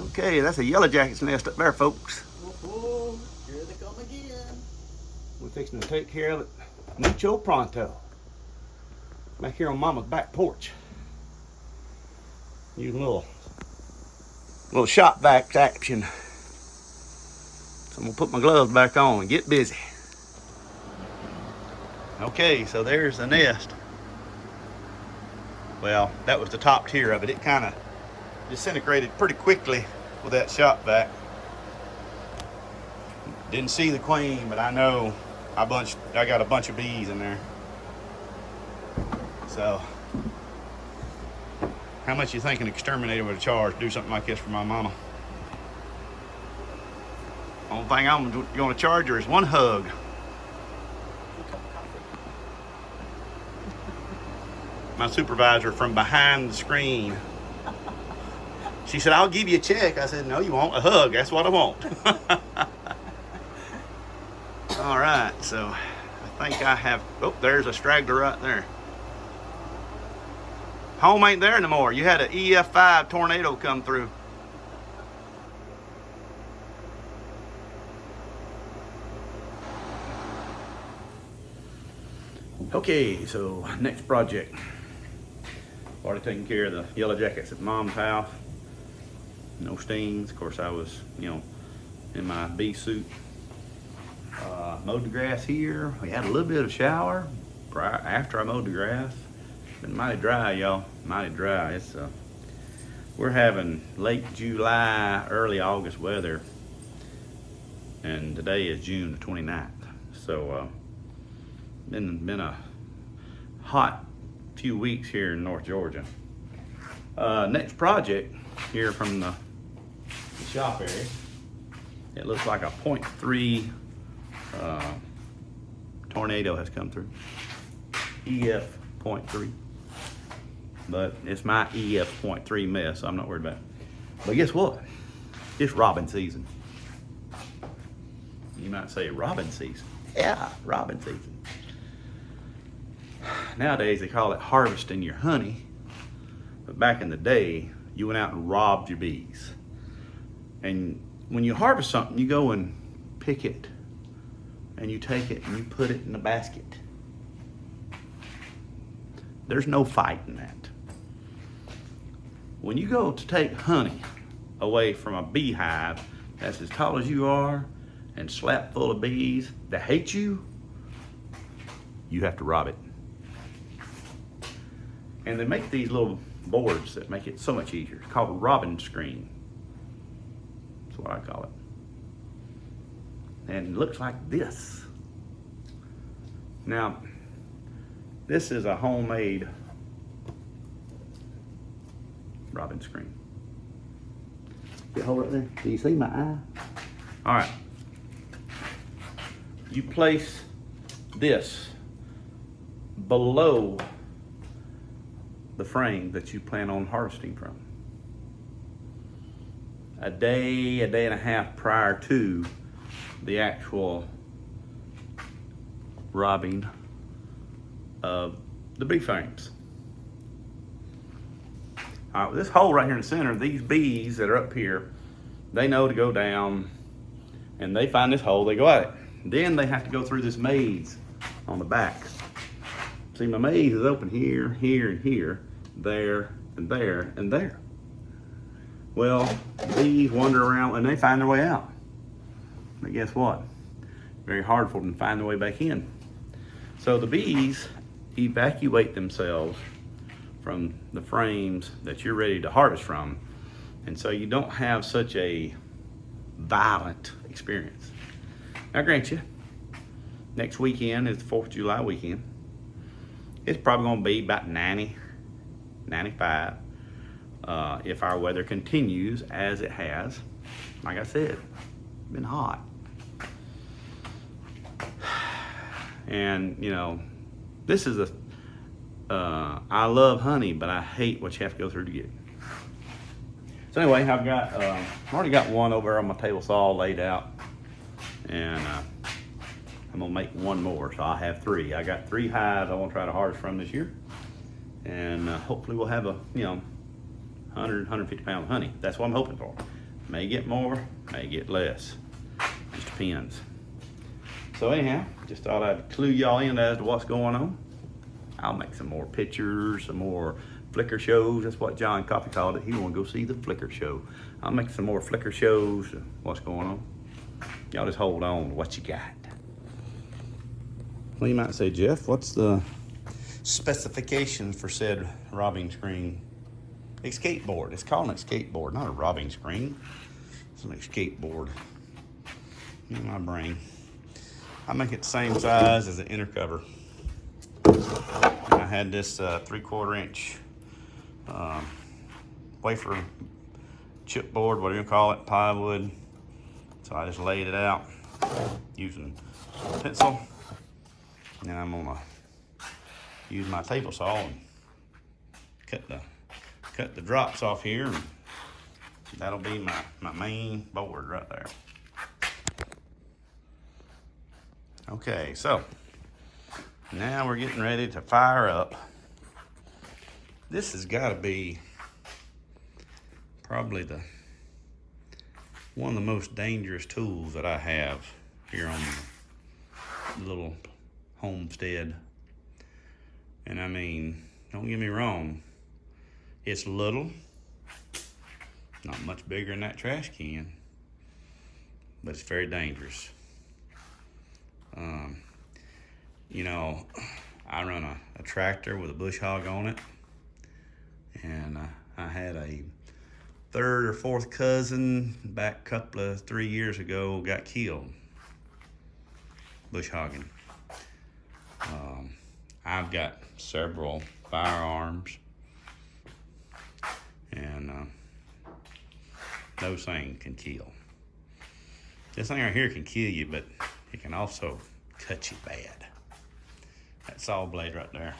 Okay, that's a yellow jacket's nest up there, folks. Oh, here they come again. We're fixing to take care of it mucho pronto. Back here on Mama's back porch. Using a little shop vac action. So I'm gonna put my gloves back on and get busy. Okay, so there's the nest. Well, that was the top tier of it. It kind of disintegrated pretty quickly with that shop vac. Didn't see the queen, but I know I got a bunch of bees in there. So, how much you think an exterminator would charge to do something like this for my mama? Only thing I'm going to charge her is one hug. My supervisor from behind the screen. She said, "I'll give you a check." I said, "No, you won't. A hug. That's what I want." All right, so I think I have. Oh, there's a straggler right there. Home ain't there no more. You had an EF5 tornado come through. Okay, so next project. Already taking care of the yellow jackets at Mom's house. No stings. Of course, I was, in my bee suit. Mowed the grass here. We had a little bit of shower after I mowed the grass. Been mighty dry, y'all. Mighty dry. We're having late July, early August weather, and today is June the 29th. So, been a hot few weeks here in North Georgia. Next project here from the shop area. It looks like a 0.3 tornado has come through. EF 0.3. But it's my EF 0.3 mess, so I'm not worried about it. But guess what? It's robin season. You might say robin season. Yeah, robin season. Nowadays they call it harvesting your honey. But back in the day, you went out and robbed your bees. And when you harvest something, you go and pick it. And you take it and you put it in a basket. There's no fight in that. When you go to take honey away from a beehive that's as tall as you are and slap full of bees that hate you, you have to rob it. And they make these little boards that make it so much easier. It's called a robin screen. That's what I call it. And it looks like this. Now, this is a homemade robin screen. See, hold right there. Do you see my eye? All right. You place this below the frame that you plan on harvesting from. A day and a half prior to the actual robbing of the bee frames. All right, this hole right here in the center, these bees that are up here, they know to go down, and they find this hole, they go at it. Then they have to go through this maze on the back. See, my maze is open here, here, and here, there, and there, and there. Well, bees wander around and they find their way out. But guess what? Very hard for them to find their way back in. So the bees evacuate themselves from the frames that you're ready to harvest from. And so you don't have such a violent experience. Now, grant you, next weekend is the 4th of July weekend. It's probably gonna be about 90, 95. If our weather continues as it has. Like I said, it's been hot. And, this is I love honey, but I hate what you have to go through to get it. So anyway, I've already got one over on my table saw laid out, and I'm gonna make one more, so I'll have 3. I got 3 hives I want to try to harvest from this year, and hopefully we'll have a 100, 150 pound honey. That's what I'm hoping for. May get more, may get less. Just depends. So anyhow, just thought I'd clue y'all in as to what's going on. I'll make some more pictures, some more Flickr shows. That's what John Coffee called it. He wanna go see the Flickr show. I'll make some more Flickr shows of what's going on. Y'all just hold on to what you got. Well, you might say, Jeff, what's the specifications for said robbing screen? A skateboard. It's called an escape board, not a robbing screen. It's an escape board. In my brain. I make it the same size as the inner cover. I had this 3/4 inch wafer chipboard, whatever you call it, plywood. So I just laid it out using a pencil. And I'm gonna use my table saw and cut the drops off here. And that'll be my main board right there. Okay, so now we're getting ready to fire up. This has got to be probably one of the most dangerous tools that I have here on the little homestead. And I mean, don't get me wrong, it's little, not much bigger than that trash can, but it's very dangerous. You know, I run a tractor with a bush hog on it, and I had a third or fourth cousin back a 3 years ago got killed bush hogging. I've got several firearms, and those things can kill. This thing right here can kill you, but it can also cut you bad. That saw blade right there.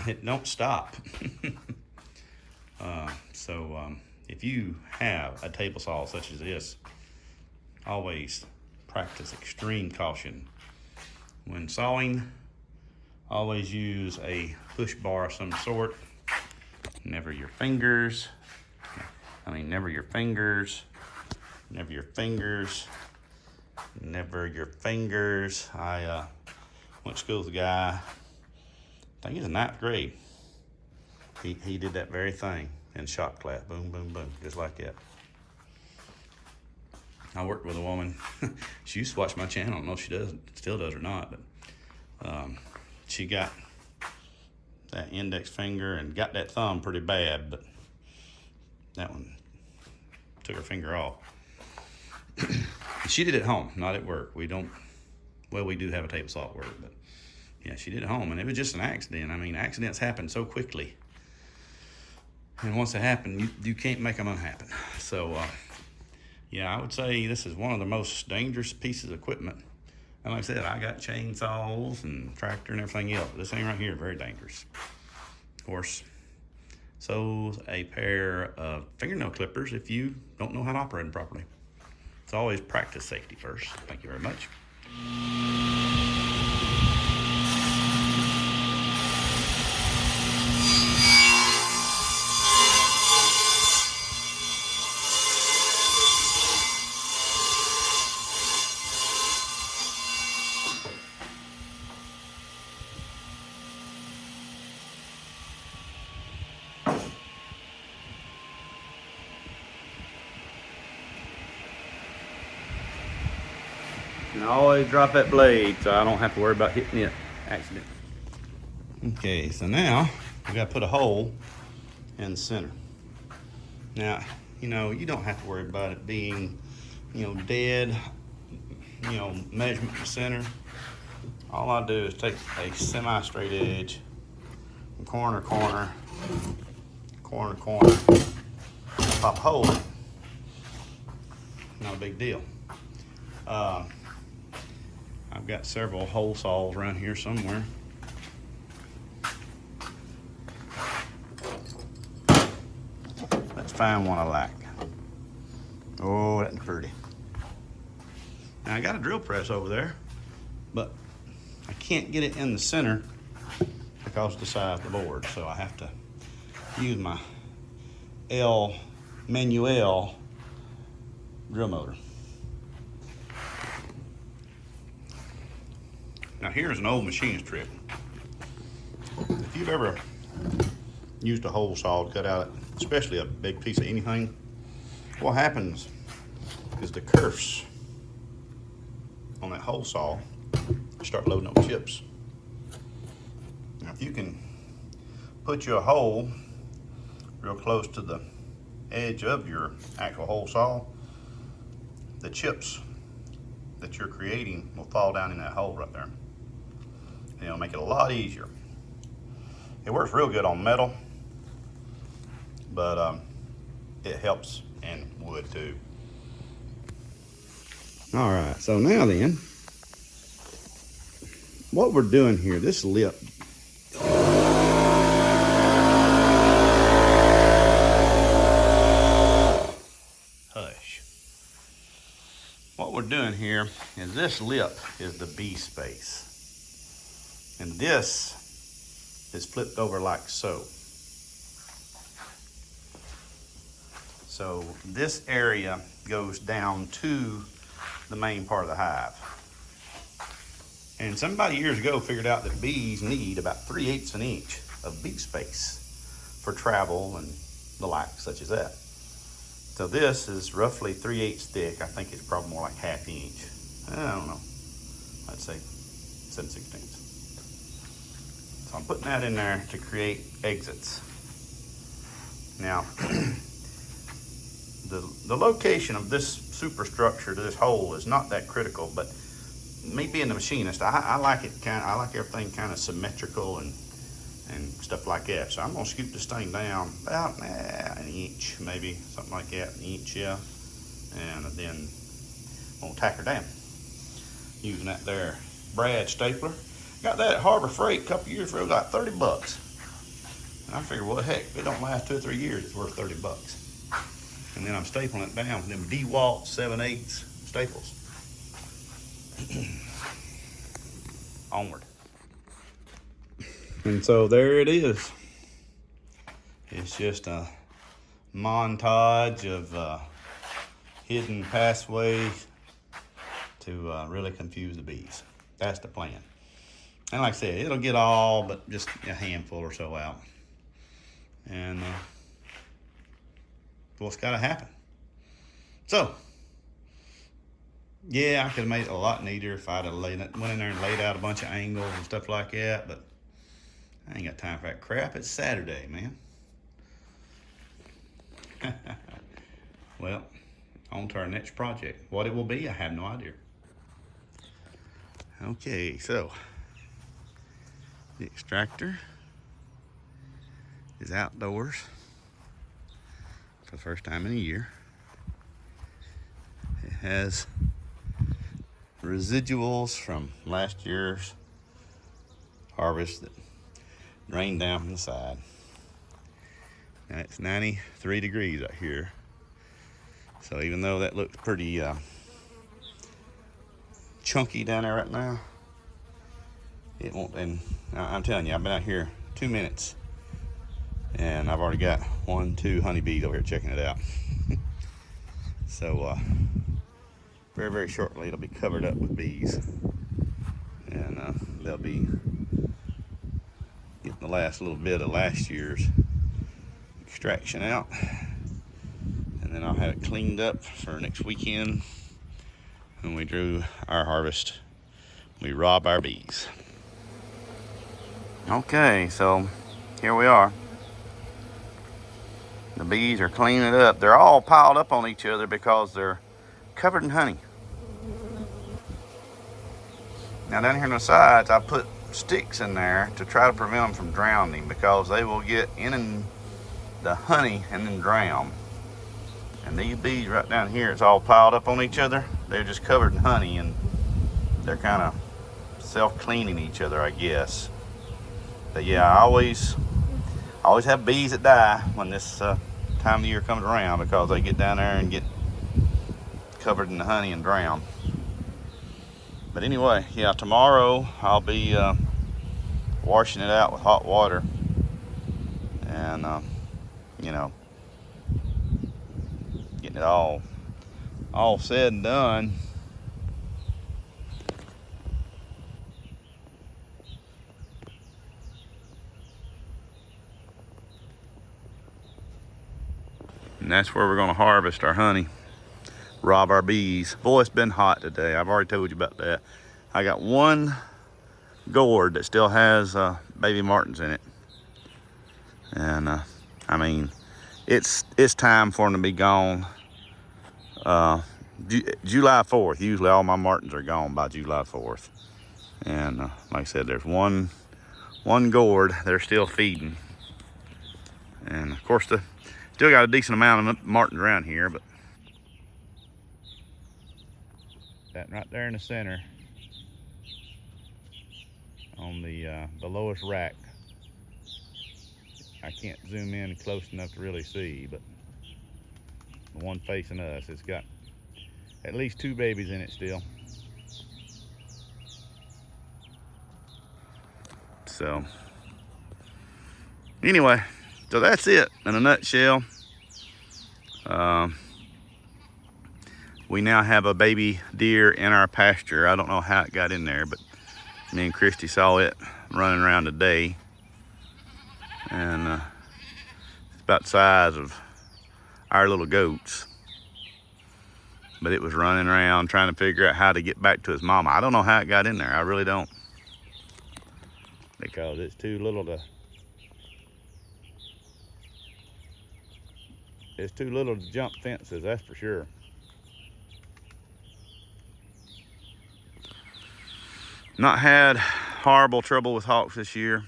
It don't stop. So if you have a table saw such as this, always practice extreme caution. When sawing, always use a push bar of some sort. Never your fingers. Never your fingers. Never your fingers. Never your fingers. I went to school with a guy, I think he's in 9th grade. He did that very thing in shop class. Boom, boom, boom, just like that. I worked with a woman. She used to watch my channel. I don't know if she still does or not, but she got that index finger and got that thumb pretty bad, but that one took her finger off. She did it at home, not at work. We do have a table saw at work, but yeah, she did it at home, and it was just an accident. I mean, accidents happen so quickly, and once they happen, you can't make them unhappen. So, yeah, I would say this is one of the most dangerous pieces of equipment. And like I said, I got chainsaws and tractor and everything else. This thing right here, very dangerous. Of course, so's a pair of fingernail clippers if you don't know how to operate them properly. It's always practice safety first. Thank you very much. And always drop that blade so I don't have to worry about hitting it accidentally. Okay, so now we gotta put a hole in the center. Now, you don't have to worry about it being, dead, measurement in the center. All I do is take a semi-straight edge, corner, pop a hole in it. Not a big deal. I've got several hole saws around here somewhere. Let's find one I like. Oh, that's pretty. Now I got a drill press over there, but I can't get it in the center because of the size of the board. So I have to use my L Manuel drill motor. Now here's an old machinist trick. If you've ever used a hole saw to cut out, especially a big piece of anything, what happens is the kerfs on that hole saw start loading up chips. Now if you can put your hole real close to the edge of your actual hole saw, the chips that you're creating will fall down in that hole right there. And it'll make it a lot easier. It works real good on metal, but it helps in wood too. All right, so now then, what we're doing here, this lip, hush. What we're doing here is this lip is the B space. And this is flipped over like so. So this area goes down to the main part of the hive. And somebody years ago figured out that bees need about 3/8 of an inch of bee space for travel and the like, such as that. So this is roughly 3/8 thick. I think it's probably more like 1/2 inch. I don't know. I'd say 7/16. So I'm putting that in there to create exits. Now, the location of this superstructure to this hole is not that critical, but me being the machinist, I like it I like everything kind of symmetrical and stuff like that. So I'm gonna scoop this thing down about an inch, maybe something like that, an inch, yeah. And then I'm gonna tack her down using that there Brad stapler. Got that at Harbor Freight a couple years ago, like $30. And I figured, well, heck, if it don't last 2 or 3 years, it's worth $30. And then I'm stapling it down with them DeWalt 7/8 staples. Onward. And so there it is. It's just a montage of hidden pathways to really confuse the bees. That's the plan. And like I said, it'll get all but just a handful or so out. And what's got to happen. So, yeah, I could have made it a lot neater if I'd have went in there and laid out a bunch of angles and stuff like that, but I ain't got time for that crap. It's Saturday, man. Well, on to our next project. What it will be, I have no idea. Okay, so the extractor is outdoors for the first time in a year. It has residuals from last year's harvest that rained down from the side. Now it's 93 degrees out here. So even though that looks pretty chunky down there right now, it won't. And I'm telling you, I've been out here 2 minutes and I've already got 1-2 honeybees over here checking it out. So very, very shortly it'll be covered up with bees, and they'll be getting the last little bit of last year's extraction out, and then I'll have it cleaned up for next weekend when we drew our harvest. We rob our bees. Okay, so here we are. The bees are cleaning it up. They're all piled up on each other because they're covered in honey. Now down here on the sides, I put sticks in there to try to prevent them from drowning, because they will get in the honey and then drown. And these bees right down here, it's all piled up on each other. They're just covered in honey, and they're kind of self-cleaning each other, I guess. But yeah, I always have bees that die when this time of year comes around, because they get down there and get covered in the honey and drown. But anyway, yeah, tomorrow I'll be washing it out with hot water, and you know, Getting it all said and done. And that's where we're gonna harvest our honey, rob our bees. Boy, it's been hot today. I've already told you about that. I got one gourd that still has baby martins in it. And I mean, it's time for them to be gone. July 4th, usually all my martins are gone by July 4th. And like I said, there's one gourd they're still feeding. And of course, still got a decent amount of martins around here, but that right there in the center on the lowest rack. I can't zoom in close enough to really see, but the one facing us, it's got at least 2 babies in it still. So anyway, so that's it in a nutshell. We now have a baby deer in our pasture. I don't know how it got in there, but me and Christy saw it running around today. And it's about the size of our little goats. But it was running around trying to figure out how to get back to his mama. I don't know how it got in there. I really don't. Because it's too little to jump fences, that's for sure. Not had horrible trouble with hawks this year,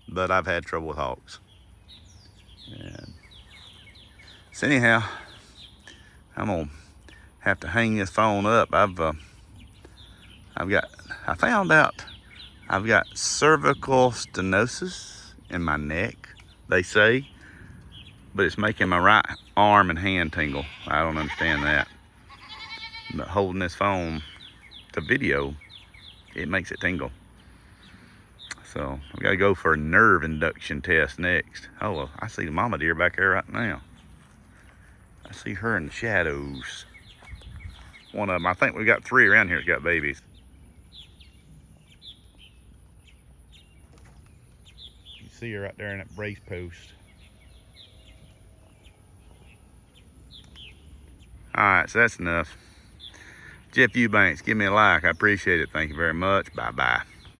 but I've had trouble with hawks. And so anyhow, I'm gonna have to hang this phone up. I found out I've got cervical stenosis in my neck, they say, but it's making my right arm and hand tingle. I don't understand that. But holding this phone to video, it makes it tingle. So we gotta go for a nerve induction test next. Oh, well, I see the mama deer back there right now. I see her in the shadows. One of them, I think we got 3 around here that got babies. You see her right there in that brace post. All right, so that's enough. Jeff Eubanks, give me a like. I appreciate it. Thank you very much. Bye-bye.